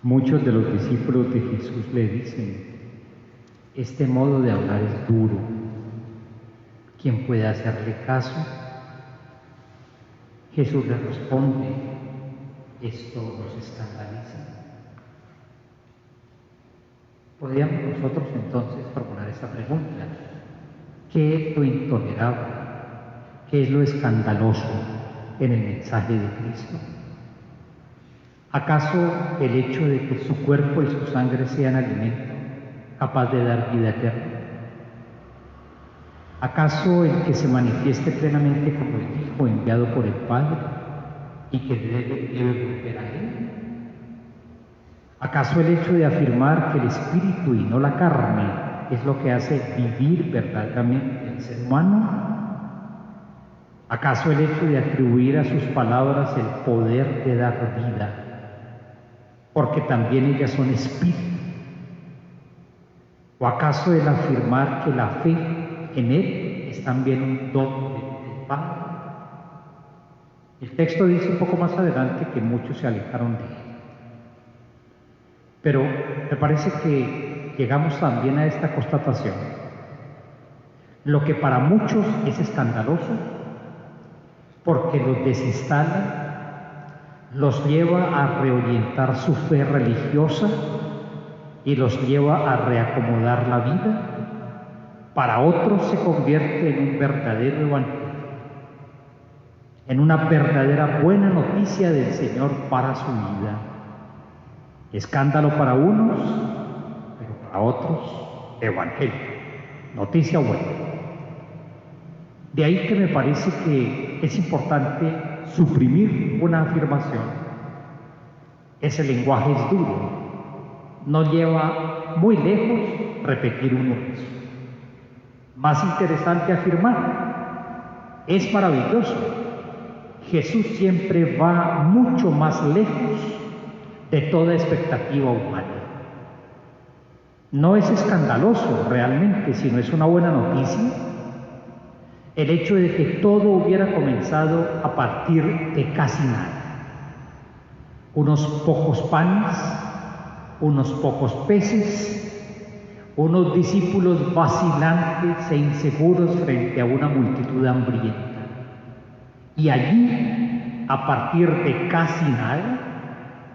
Muchos de los discípulos de Jesús le dicen, este modo de hablar es duro. ¿Quién puede hacerle caso? Jesús le responde, esto los escandaliza. Podríamos nosotros entonces formular esta pregunta. ¿Qué es lo intolerable? ¿Qué es lo escandaloso en el mensaje de Cristo? ¿Acaso el hecho de que su cuerpo y su sangre sean alimento capaz de dar vida eterna? ¿Acaso el que se manifieste plenamente como el Hijo enviado por el Padre y que debe volver a Él? ¿Acaso el hecho de afirmar que el Espíritu y no la carne es lo que hace vivir verdaderamente el ser humano? ¿Acaso el hecho de atribuir a sus palabras el poder de dar vida? Porque también ellas son espíritu. ¿O acaso el afirmar que la fe en Él es también un don del Padre? El texto dice un poco más adelante que muchos se alejaron de Él. Pero me parece que llegamos también a esta constatación. Lo que para muchos es escandaloso, porque los desinstala, los lleva a reorientar su fe religiosa y los lleva a reacomodar la vida, para otros se convierte en un verdadero evangelio, en una verdadera buena noticia del Señor para su vida. Escándalo para unos, pero para otros, evangelio, noticia buena. De ahí que me parece que es importante suprimir una afirmación. Ese lenguaje es duro, no lleva muy lejos repetir un hecho. Más interesante afirmar, es maravilloso. Jesús siempre va mucho más lejos de toda expectativa humana. No es escandaloso realmente, sino es una buena noticia el hecho de que todo hubiera comenzado a partir de casi nada. Unos pocos panes, unos pocos peces, unos discípulos vacilantes e inseguros frente a una multitud hambrienta. Y allí, a partir de casi nada,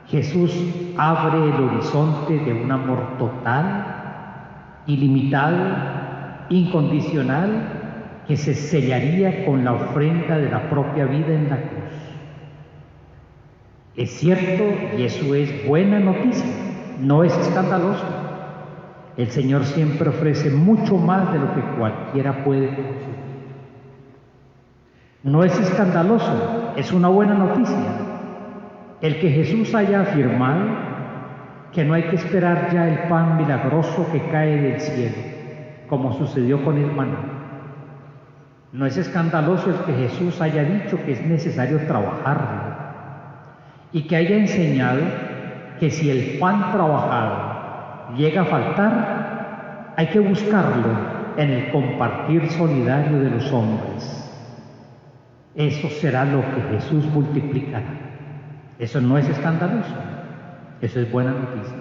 Jesús abre el horizonte de un amor total, ilimitado, incondicional, que se sellaría con la ofrenda de la propia vida en la cruz. Es cierto, y eso es buena noticia, no es escandaloso. El Señor siempre ofrece mucho más de lo que cualquiera puede conseguir. No es escandaloso, es una buena noticia el que Jesús haya afirmado que no hay que esperar ya el pan milagroso que cae del cielo, como sucedió con el maná. No es escandaloso el que Jesús haya dicho que es necesario trabajarlo y que haya enseñado que si el pan trabajado llega a faltar, hay que buscarlo en el compartir solidario de los hombres. Eso será lo que Jesús multiplicará. Eso no es escandaloso, eso es buena noticia.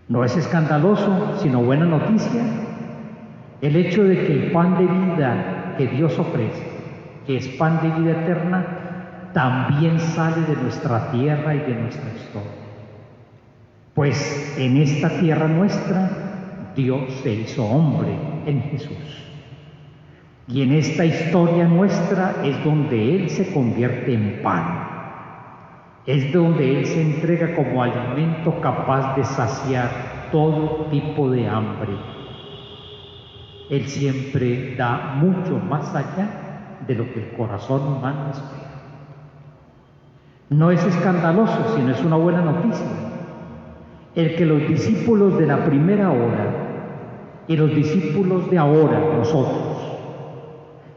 No es escandaloso, sino buena noticia el hecho de que el pan de vida que Dios ofrece, que es pan de vida eterna, también sale de nuestra tierra y de nuestra historia. Pues en esta tierra nuestra, Dios se hizo hombre en Jesús. Y en esta historia nuestra es donde Él se convierte en pan. Es donde Él se entrega como alimento capaz de saciar todo tipo de hambre. Él siempre da mucho más allá de lo que el corazón humano espera. No es escandaloso, sino es una buena noticia el que los discípulos de la primera hora y los discípulos de ahora, nosotros,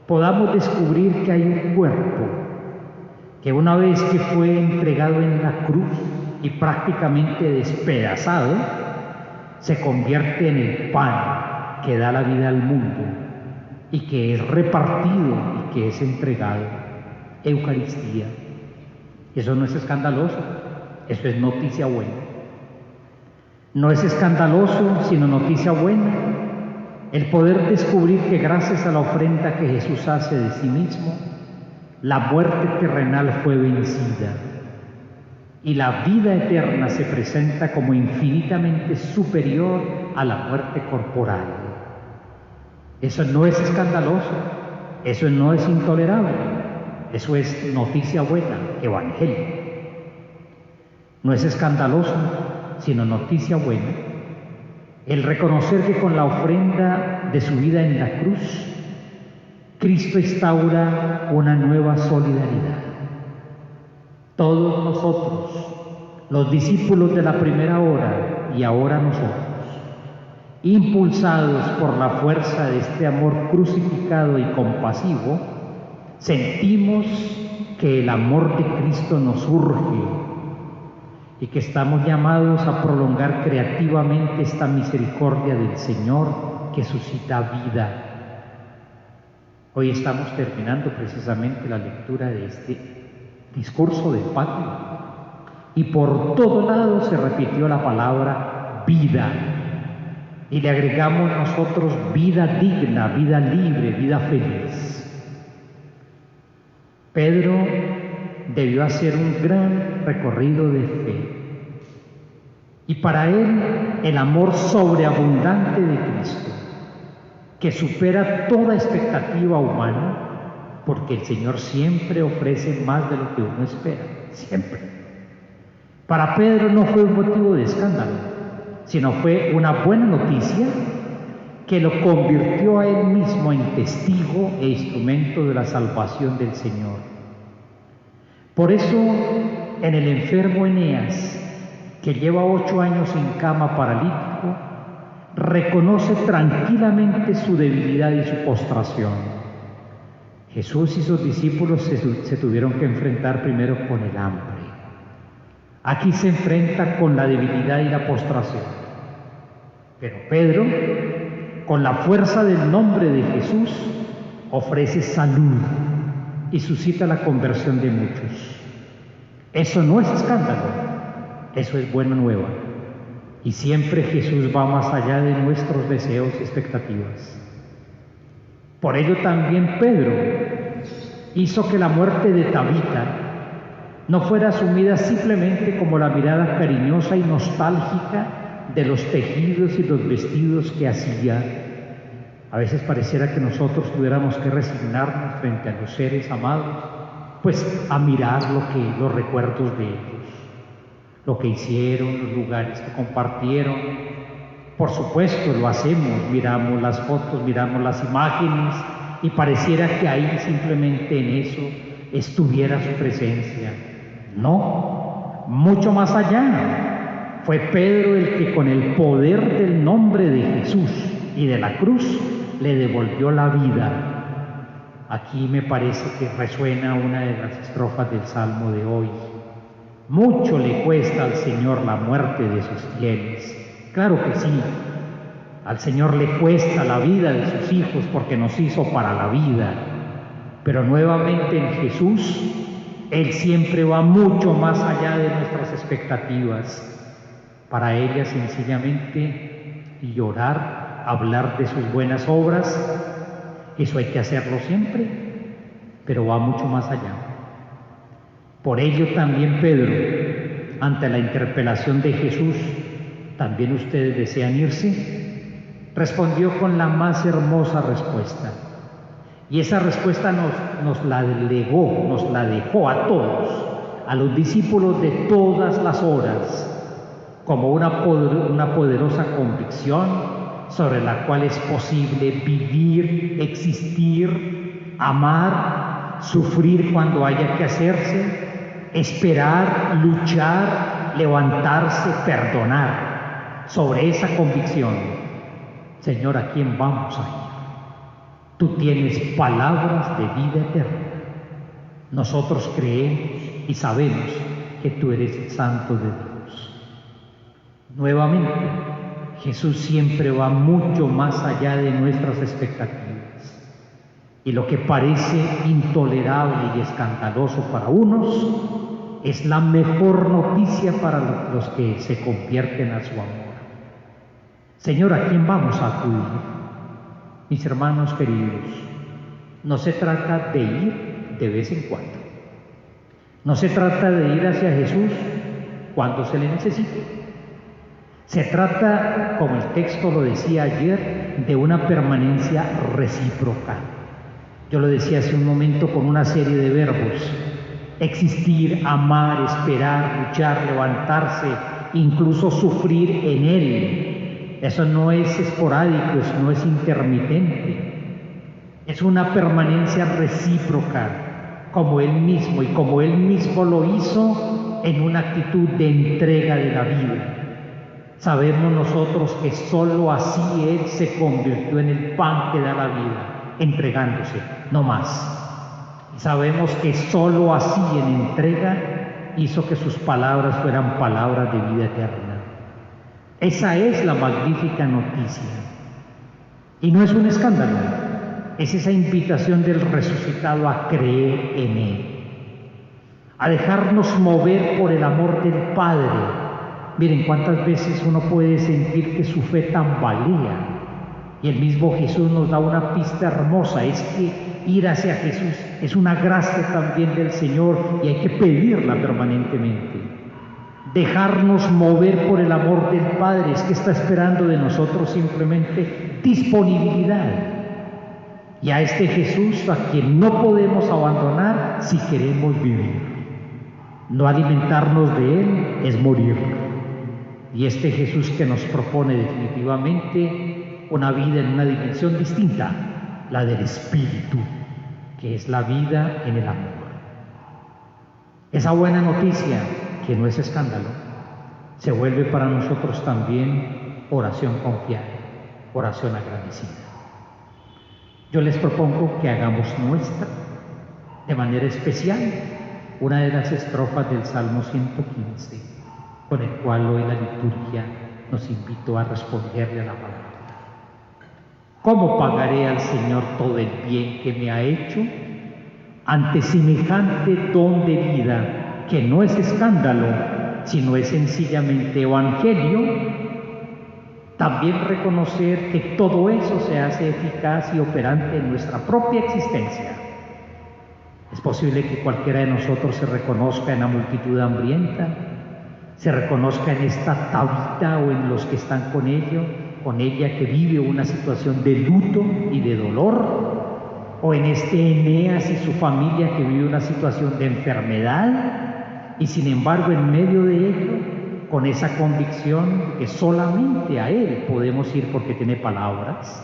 podamos descubrir que hay un cuerpo que una vez que fue entregado en la cruz y prácticamente despedazado, se convierte en el pan que da la vida al mundo y que es repartido y que es entregado. Eucaristía. Eso no es escandaloso, Eso es noticia buena. No es escandaloso, sino noticia buena, el poder descubrir que gracias a la ofrenda que Jesús hace de sí mismo, la muerte terrenal fue vencida y la vida eterna se presenta como infinitamente superior a la muerte corporal. Eso no es escandaloso, eso no es intolerable, eso es noticia buena, evangelio. No es escandaloso, sino noticia buena, el reconocer que con la ofrenda de su vida en la cruz, Cristo instaura una nueva solidaridad. Todos nosotros, los discípulos de la primera hora y ahora nosotros, impulsados por la fuerza de este amor crucificado y compasivo, sentimos que el amor de Cristo nos urge y que estamos llamados a prolongar creativamente esta misericordia del Señor que suscita vida. Hoy estamos terminando precisamente la lectura de este discurso del patio y por todo lado se repitió la palabra vida y le agregamos nosotros vida digna, vida libre, vida feliz. Pedro debió hacer un gran recorrido de fe y para él el amor sobreabundante de Cristo, que supera toda expectativa humana, porque el Señor siempre ofrece más de lo que uno espera, siempre. Para Pedro no fue un motivo de escándalo, sino fue una buena noticia que lo convirtió a él mismo en testigo e instrumento de la salvación del Señor. Por eso, en el enfermo Eneas, que lleva 8 años en cama paralítico, reconoce tranquilamente su debilidad y su postración. Jesús y sus discípulos se tuvieron que enfrentar primero con el hambre. Aquí se enfrenta con la debilidad y la postración. Pero Pedro, con la fuerza del nombre de Jesús, ofrece salud y suscita la conversión de muchos. Eso no es escándalo, eso es buena nueva. Y siempre Jesús va más allá de nuestros deseos y expectativas. Por ello también Pedro hizo que la muerte de Tabita no fuera asumida simplemente como la mirada cariñosa y nostálgica de los tejidos y los vestidos que hacía. A veces pareciera que nosotros tuviéramos que resignarnos frente a los seres amados, pues a mirar los recuerdos de ellos, lo que hicieron, los lugares que compartieron. Por supuesto lo hacemos, miramos las fotos, miramos las imágenes y pareciera que ahí simplemente en eso estuviera su presencia. No, mucho más allá. Fue Pedro el que con el poder del nombre de Jesús y de la cruz le devolvió la vida. Aquí me parece que resuena una de las estrofas del Salmo de hoy. Mucho le cuesta al Señor la muerte de sus fieles. Claro que sí, al Señor le cuesta la vida de sus hijos porque nos hizo para la vida. Pero nuevamente en Jesús, Él siempre va mucho más allá de nuestras expectativas. Para ellas sencillamente llorar, hablar de sus buenas obras, eso hay que hacerlo siempre, pero va mucho más allá. Por ello también Pedro, ante la interpelación de Jesús, ¿también ustedes desean irse?, respondió con la más hermosa respuesta. Y esa respuesta nos la legó, nos la dejó a todos, a los discípulos de todas las horas, como una poderosa convicción sobre la cual es posible vivir, existir, amar, sufrir cuando haya que hacerse, esperar, luchar, levantarse, perdonar. Sobre esa convicción, Señor, ¿a quién vamos a ir? Tú tienes palabras de vida eterna. Nosotros creemos y sabemos que tú eres el Santo de Dios. Nuevamente, Jesús siempre va mucho más allá de nuestras expectativas. Y lo que parece intolerable y escandaloso para unos, es la mejor noticia para los que se convierten a su amor. Señor, ¿a quién vamos a acudir? Mis hermanos queridos, no se trata de ir de vez en cuando. No se trata de ir hacia Jesús cuando se le necesite. Se trata, como el texto lo decía ayer, de una permanencia recíproca. Yo lo decía hace un momento con una serie de verbos: existir, amar, esperar, luchar, levantarse, incluso sufrir en Él. Eso no es esporádico, eso no es intermitente. Es una permanencia recíproca, como Él mismo, y como Él mismo lo hizo en una actitud de entrega de la vida. Sabemos nosotros que sólo así Él se convirtió en el pan que da la vida, entregándose, no más. Y sabemos que sólo así en entrega hizo que sus palabras fueran palabras de vida eterna. Esa es la magnífica noticia. Y no es un escándalo, es esa invitación del resucitado a creer en Él, a dejarnos mover por el amor del Padre. Miren cuántas veces uno puede sentir que su fe tambalea, y el mismo Jesús nos da una pista hermosa: es que ir hacia Jesús es una gracia también del Señor y hay que pedirla permanentemente. Dejarnos mover por el amor del Padre es que está esperando de nosotros simplemente disponibilidad. Y a este Jesús a quien no podemos abandonar si queremos vivir. No alimentarnos de Él es morir. Y este Jesús que nos propone definitivamente una vida en una dimensión distinta, la del Espíritu, que es la vida en el amor. Esa buena noticia, que no es escándalo, se vuelve para nosotros también oración confiada, oración agradecida. Yo les propongo que hagamos nuestra, de manera especial, una de las estrofas del Salmo 115, con el cual hoy la liturgia nos invitó a responderle a la palabra. ¿Cómo pagaré al Señor todo el bien que me ha hecho? Ante semejante don de vida, que no es escándalo, sino es sencillamente evangelio, también reconocer que todo eso se hace eficaz y operante en nuestra propia existencia. Es posible que cualquiera de nosotros se reconozca en la multitud hambrienta, se reconozca en esta Tabita o en los que están con ella que vive una situación de luto y de dolor, o en este Eneas y su familia que vive una situación de enfermedad, y sin embargo en medio de ello, con esa convicción de que solamente a Él podemos ir porque tiene palabras,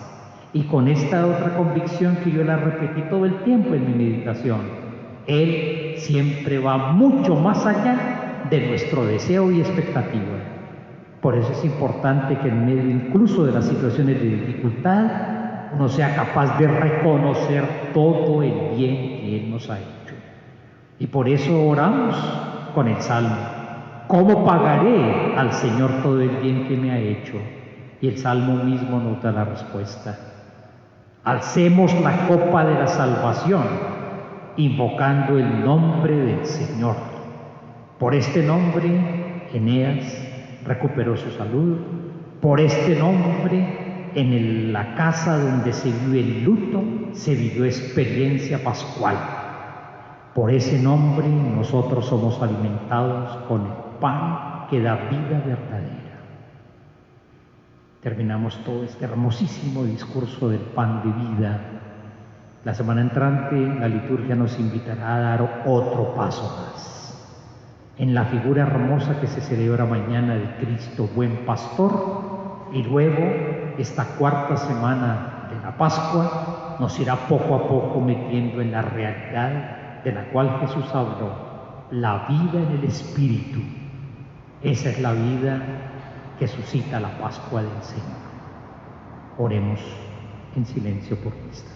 y con esta otra convicción que yo la repetí todo el tiempo en mi meditación: Él siempre va mucho más allá de nuestro deseo y expectativa. Por eso es importante que en medio incluso de las situaciones de dificultad uno sea capaz de reconocer todo el bien que Él nos ha hecho. Y por eso oramos con el Salmo: ¿cómo pagaré al Señor todo el bien que me ha hecho? Y el Salmo mismo nos da la respuesta: alcemos la copa de la salvación, invocando el nombre del Señor. Por este nombre, Eneas recuperó su salud. Por este nombre, en la casa donde se vive el luto, se vivió experiencia pascual. Por ese nombre nosotros somos alimentados con el pan que da vida verdadera. Terminamos todo este hermosísimo discurso del pan de vida. La semana entrante la liturgia nos invitará a dar otro paso más en la figura hermosa que se celebra mañana de Cristo buen pastor, y luego esta cuarta semana de la Pascua nos irá poco a poco metiendo en la realidad de la cual Jesús habló: la vida en el Espíritu. Esa es la vida que suscita la Pascua del Señor. Oremos en silencio por Cristo.